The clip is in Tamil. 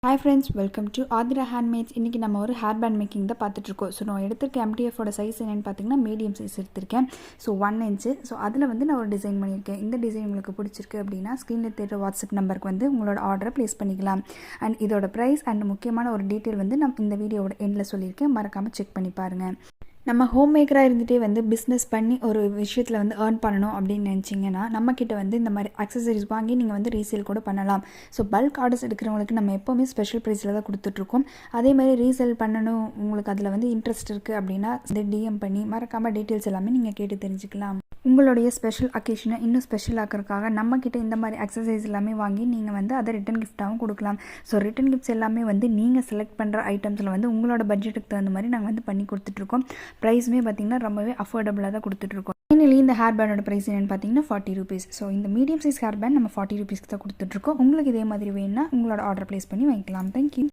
Hi friends, welcome to Aathira handmades. இன்றைக்கி நம்ம ஒரு ஹேர் பேண்ட் மேக்கிங் தான் பார்த்துட்ருக்கோம். ஸோ நான் எடுத்திருக்க எம்டிஎஃபோட சைஸ் என்னென்னு பார்த்தீங்கன்னா மீடியம் சைஸ் எடுத்திருக்கேன். So 1 inch. ஸோ அதில் வந்து நான் ஒரு டிசைன் பண்ணியிருக்கேன். இந்த டிசைன் உங்களுக்கு பிடிச்சிருக்கு அப்படின்னா ஸ்க்ரீனில் தெரிகிற வாட்ஸ்அப் நம்பருக்கு வந்து உங்களோட ஆர்டரை ப்ளேஸ் பண்ணிக்கலாம். அண்ட் இதோட ப்ரைஸ் அண்ட் முக்கியமான ஒரு டீட்டெயில் வந்து நான் இந்த வீடியோட எண்டில் சொல்லியிருக்கேன். மறக்காமல் செக் பண்ணி பாருங்கள். நம்ம ஹோம் மேக்கராக இருந்துகிட்டே வந்து பிஸ்னஸ் பண்ணி ஒரு விஷயத்தில் வந்து ஏர்ன் பண்ணணும் அப்படின்னு நினச்சிங்கன்னா நம்மக்கிட்ட வந்து இந்த மாதிரி அக்சசரிஸ் வாங்கி நீங்கள் வந்து ரீசேல் கூட பண்ணலாம். ஸோ பல்க் ஆர்டர்ஸ் எடுக்கிறவங்களுக்கு நம்ம எப்போவுமே ஸ்பெஷல் ப்ரைஸில் தான் கொடுத்துட்ருக்கோம். அதே மாதிரி ரீசேல் பண்ணணும் உங்களுக்கு அதில் வந்து இன்ட்ரெஸ்ட் இருக்குது அப்படின்னா டிஎம் பண்ணி மறக்காமல் டீட்டெயில்ஸ் எல்லாமே நீங்கள் கேட்டு தெரிஞ்சுக்கலாம். உங்களுடைய ஸ்பெஷல் அக்கேஷனை இன்னும் ஸ்பெஷல் ஆக்கிறதுக்காக நம்மக்கிட்ட இந்த மாதிரி அக்சசரிஸ் எல்லாமே வாங்கி நீங்கள் வந்து அதை ரிட்டன் கிஃப்ட்டாகவும் கொடுக்கலாம். ஸோ ரிட்டன் கிஃப்ட்ஸ் எல்லாமே வந்து நீங்கள் செலக்ட் பண்ணுற ஐட்டம்ஸில் வந்து உங்களோட பட்ஜெட்டுக்கு தகுந்த மாதிரி நாங்கள் வந்து பண்ணி கொடுத்துட்ருக்கோம். ப்ரைஸுமே பார்த்திங்கன்னா ரொம்பவே அஃபோர்டபுளாக தான் கொடுத்துட்ருக்கோம். ஃபைனலி இந்த ஹேர் பேண்டோட ப்ரைஸ் என்னென்னு பார்த்தீங்கன்னா 40 ரூபீஸ். ஸோ இந்த மீடியம் சைஸ் ஹேர் பேண்ட் நம்ம 40 ரூபீஸ்க்கு தான் கொடுத்துட்ருக்கோம். உங்களுக்கு இதே மாதிரி வேணும்னா உங்களோட ஆர்டர் ப்ளேஸ் பண்ணி வாங்கிக்கலாம். தேங்க்யூ.